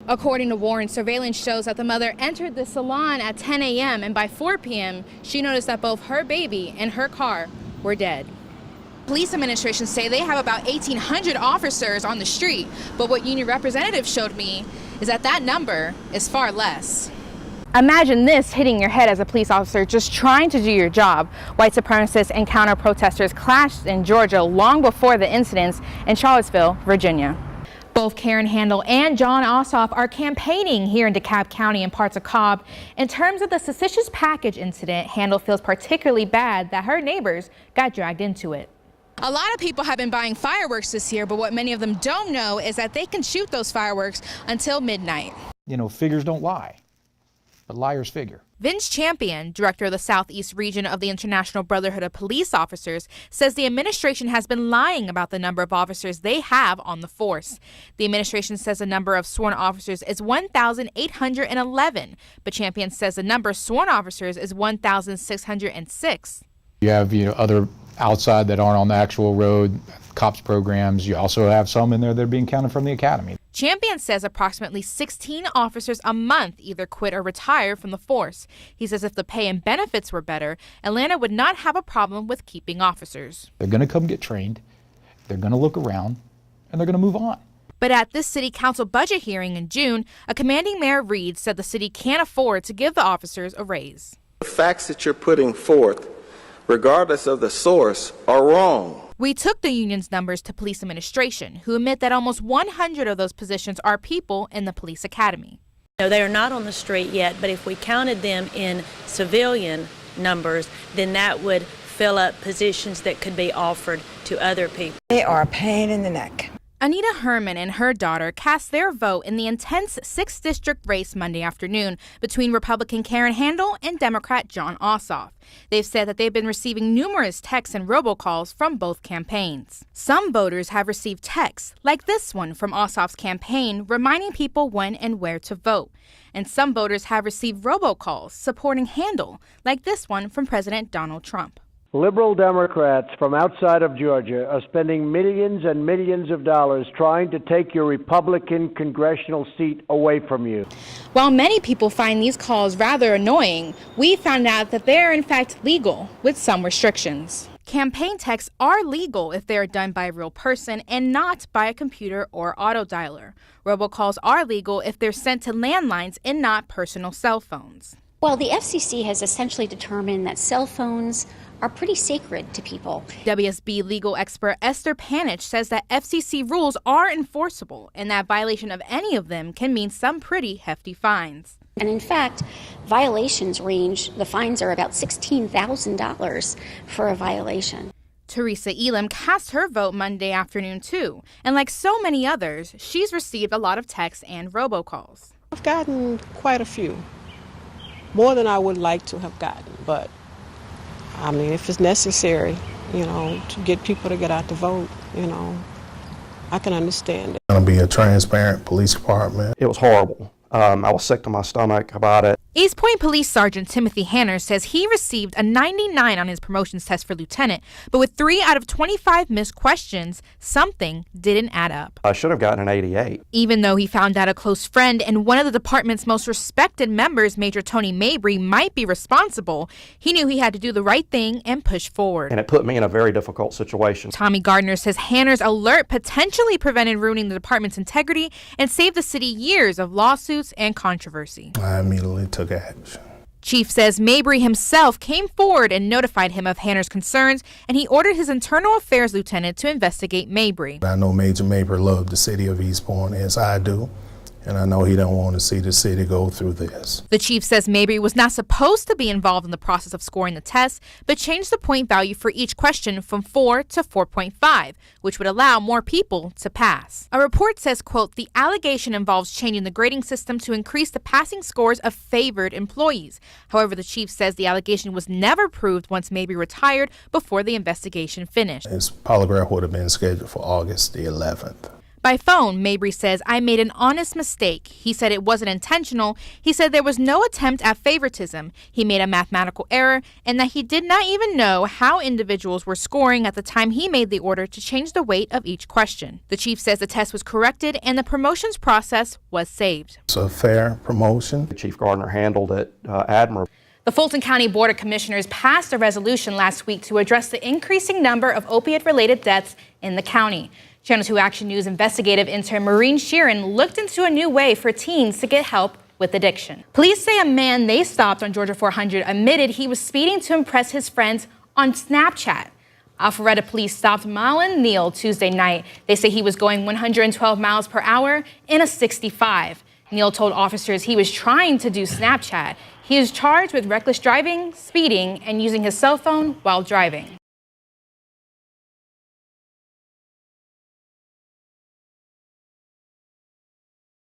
According to Warren, surveillance shows that the mother entered the salon at 10 a.m. and by 4 p.m. she noticed that both her baby and her car were dead. Police administrations say they have about 1,800 officers on the street, but what union representatives showed me is that that number is far less. Imagine this hitting your head as a police officer just trying to do your job. White supremacists and counter-protesters clashed in Georgia long before the incidents in Charlottesville, Virginia. Both Karen Handel and Jon Ossoff are campaigning here in DeKalb County and parts of Cobb. In terms of the suspicious package incident, Handel feels particularly bad that her neighbors got dragged into it. A lot of people have been buying fireworks this year, but what many of them don't know is that they can shoot those fireworks until midnight. You know, figures don't lie, but liars figure. Vince Champion, director of the Southeast region of the International Brotherhood of Police Officers, says the administration has been lying about the number of officers they have on the force. The administration says the number of sworn officers is 1,811, but Champion says the number of sworn officers is 1,606. You have, other outside that aren't on the actual road, cops programs. You also have some in there that are being counted from the academy. Champion says approximately 16 officers a month either quit or retire from the force. He says if the pay and benefits were better, Atlanta would not have a problem with keeping officers. They're going to come get trained, they're going to look around, and they're going to move on. But at this city council budget hearing in June, a commanding Mayor Reed said the city can't afford to give the officers a raise. The facts that you're putting forth, regardless of the source, are wrong. We took the union's numbers to police administration, who admit that almost 100 of those positions are people in the police academy. No, they are not on the street yet, but if we counted them in civilian numbers, then that would fill up positions that could be offered to other people. They are a pain in the neck. Anita Herman and her daughter cast their vote in the intense 6th District race Monday afternoon between Republican Karen Handel and Democrat Jon Ossoff. They've said that they've been receiving numerous texts and robocalls from both campaigns. Some voters have received texts, like this one from Ossoff's campaign, reminding people when and where to vote. And some voters have received robocalls supporting Handel, like this one from President Donald Trump. Liberal Democrats from outside of Georgia are spending millions and millions of dollars trying to take your Republican congressional seat away from you. While many people find these calls rather annoying, we found out that they are in fact legal with some restrictions. Campaign texts are legal if they are done by a real person and not by a computer or auto dialer. Robocalls are legal if they're sent to landlines and not personal cell phones. Well, the FCC has essentially determined that cell phones are pretty sacred to people. WSB legal expert Esther Panich says that FCC rules are enforceable and that violation of any of them can mean some pretty hefty fines. And in fact, violations range, the fines are about $16,000 for a violation. Teresa Elam cast her vote Monday afternoon too, and like so many others, she's received a lot of texts and robocalls. I've gotten quite a few, more than I would like to have gotten, but I mean, if it's necessary, to get people to get out to vote, I can understand it. It's going to be a transparent police department. It was horrible. I was sick to my stomach about it. East Point Police Sergeant Timothy Hanner says he received a 99 on his promotions test for lieutenant, but with 3 out of 25 missed questions, something didn't add up. I should have gotten an 88. Even though he found out a close friend and one of the department's most respected members, Major Tony Mabry, might be responsible, he knew he had to do the right thing and push forward. And it put me in a very difficult situation. Tommy Gardner says Hanner's alert potentially prevented ruining the department's integrity and saved the city years of lawsuits and controversy. I immediately took action. Chief says Mabry himself came forward and notified him of Hanner's concerns, and he ordered his internal affairs lieutenant to investigate Mabry. I know Major Mabry loved the city of East Point as I do, and I know he don't want to see the city go through this. The chief says Mabry was not supposed to be involved in the process of scoring the test, but changed the point value for each question from 4 to 4.5, which would allow more people to pass. A report says, quote, the allegation involves changing the grading system to increase the passing scores of favored employees. However, the chief says the allegation was never proved once Mabry retired before the investigation finished. His polygraph would have been scheduled for August the 11th. By phone, Mabry says, "I made an honest mistake." He said it wasn't intentional. He said there was no attempt at favoritism. He made a mathematical error and that he did not even know how individuals were scoring at the time he made the order to change the weight of each question. The chief says the test was corrected and the promotions process was saved. It's a fair promotion. Chief Gardner handled it admirably. The Fulton County Board of Commissioners passed a resolution last week to address the increasing number of opiate-related deaths in the county. Channel 2 Action News investigative intern Maureen Sheeran looked into a new way for teens to get help with addiction. Police say a man they stopped on Georgia 400 admitted he was speeding to impress his friends on Snapchat. Alpharetta police stopped Marlon Neal Tuesday night. They say he was going 112 miles per hour in a 65. Neal told officers he was trying to do Snapchat. He is charged with reckless driving, speeding, and using his cell phone while driving.